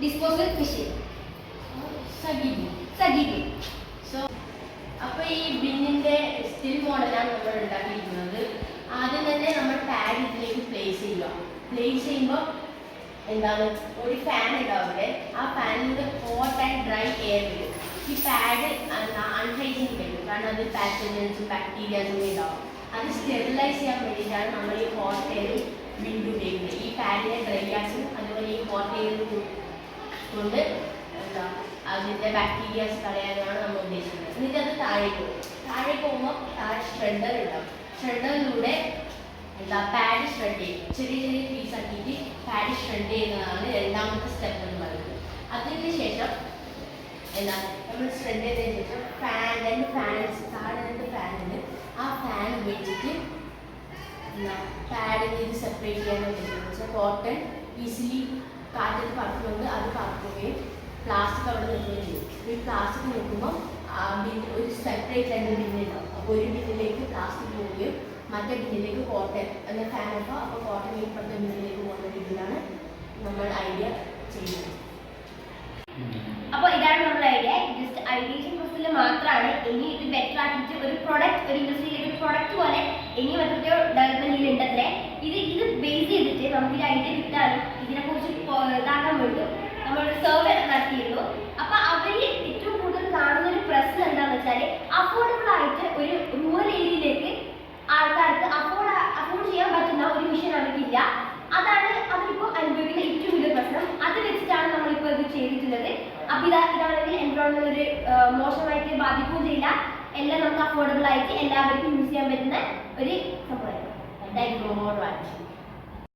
disposal machine. Sagigi. So, അപ്പോൾ ഈ ബിന്നിന്റെ still മോഡലാണ് നമ്മൾ ഉണ്ടാക്കിയിരിക്കുന്നത്. ആദ്യം തന്നെ നമ്മൾ പാഡ് ഇതിലേക്ക് പ്ലേസ് ചെയ്യുക. പ്ലേസ് ചെയ്യുമ്പോൾ എന്താണ് ഒരു ഫാൻ ഉണ്ടാവില്ലേ, ആ ഫാനിലൂടെ ഹോട്ട് ആൻഡ് ഡ്രൈ എയർ വരും. ഈ പാഡ് അൺഹൈജീനിക് വരും, കാരണം അതിൽ പാത്തജൻസും ബാക്ടീരിയാസും ഉണ്ടാവും. അത് സ്റ്റെറിലൈസ് ചെയ്യാൻ വേണ്ടിയിട്ടാണ് നമ്മൾ ഈ ഹോട്ട് എയർ വിൻഡ് ഉപയോഗിക്കുന്നത്. ഈ പാഡിനെ ഡ്രൈ ആക്കും, അതുപോലെ ഈ ഹോട്ട് എയർ കൊണ്ട് എന്താ അതിൻ്റെ ബാക്ടീരിയാസ് കളയാനാണ് നമ്മൾ ഉദ്ദേശിക്കുന്നത്. എന്നിട്ട് അത് താഴെ പോകുമ്പോൾ താഴെ ഷ്രെഡർ ഉണ്ടാവും. ഷ്രെഡറിലൂടെ എന്താ പാഡ് ഷ്രെഡ് ചെയ്യും. ചെറിയ ചെറിയ പീസ് ആക്കിയിട്ട് പാഡ് ഷ്രെഡ് ചെയ്യുന്നതാണ് രണ്ടാമത്തെ സ്റ്റെപ്പ് എന്ന് പറയുന്നത്. അതിന് ശേഷം എന്താ നമ്മൾ ഷ്രെഡ് ചെയ്തതിന് ശേഷം രണ്ട് ഫാൻസ് താഴെ 2 ഫാനുണ്ട്. ആ ഫാൻ ഉപയോഗിച്ചിട്ട് എന്താ പാഡിന് ഇത് സെപ്പറേറ്റ് ചെയ്യാൻ വേണ്ടിയിട്ട് കോട്ടൺ ഈസിലി കാറ്റിൽ പറക്കുകൊണ്ട് അത് പറക്കുകയും പ്ലാസ്റ്റിക് അവിടെ നിൽക്കുകയും ചെയ്യും. ഈ പ്ലാസ്റ്റിക് നിൽക്കുമ്പോൾ ഒരു സെപ്പറേറ്റ് 2 ബിന്നുണ്ടാവും. അപ്പോൾ ഒരു ബിന്നിലേക്ക് പ്ലാസ്റ്റിക് പോവുകയും മറ്റേ ബിന്നിലേക്ക് കോട്ടൺ എന്ന ഫാൻ വെക്കുക. അപ്പോൾ കോട്ടൺ ഇപ്പോഴത്തെ ബിന്നിലേക്ക് പോകുന്ന രീതിയിലാണ് നമ്മൾ ഐഡിയ ചെയ്യുന്നത്. അപ്പോൾ ഇതാണ് നമ്മുടെ ഐഡിയ. ജസ്റ്റ് ഐഡിയേഷൻ പ്രോസസ്സിൽ മാത്രമാണ്. ഇനി ഇത് ബെറ്റർ ആക്കിയിട്ട് ഒരു പ്രൊഡക്റ്റ്, ഒരു ഇൻഡസ്ട്രിയിൽ ഒരു പ്രൊഡക്റ്റ് പോലെ ഇനി മറ്റൊരു ഡെവലപ്മെന്റിൽ ഉണ്ടത്രേ. ഇത് ബേസ് ചെയ്തിട്ട് നമുക്ക് ഈ ഐഡിയ കിട്ടാനും ഇതിനെക്കുറിച്ച് ഇതാക്കാൻ വേണ്ടി നമ്മളൊരു സർവേ നടത്തിയിരുന്നു. അപ്പോൾ അവർ ഏറ്റവും കൂടുതൽ കാണുന്ന ഒരു പ്രശ്നം എന്താണെന്ന് വെച്ചാൽ അഫോർഡബിൾ ആയിട്ട് ഒരു റൂറൽ ഏരിയയിലേക്ക് ആൾക്കാർക്ക് അഫോർഡ് ചെയ്യാൻ പറ്റുന്ന ഒരു മിഷൻ അവർക്കില്ല. അതാണ് അവരിപ്പോൾ അനുഭവിക്കുന്ന ഏറ്റവും വലിയ പ്രശ്നം. അത് വെച്ചിട്ടാണ് നമ്മളിപ്പോൾ ഇത് ചെയ്തിട്ടുള്ളത്. അപ്പോൾ ഇതാണെങ്കിൽ എൻവയോൺമെന്റ് ഒരു മോശമായിട്ട് ബാധിക്കുകയും ചെയ്യില്ല. എല്ലാം നമുക്ക് അഫോർഡബിൾ ആയിട്ട് എല്ലാവർക്കും യൂസ് ചെയ്യാൻ പറ്റുന്ന ഒരു സംഭവമായിരുന്നു. Thank you for watching.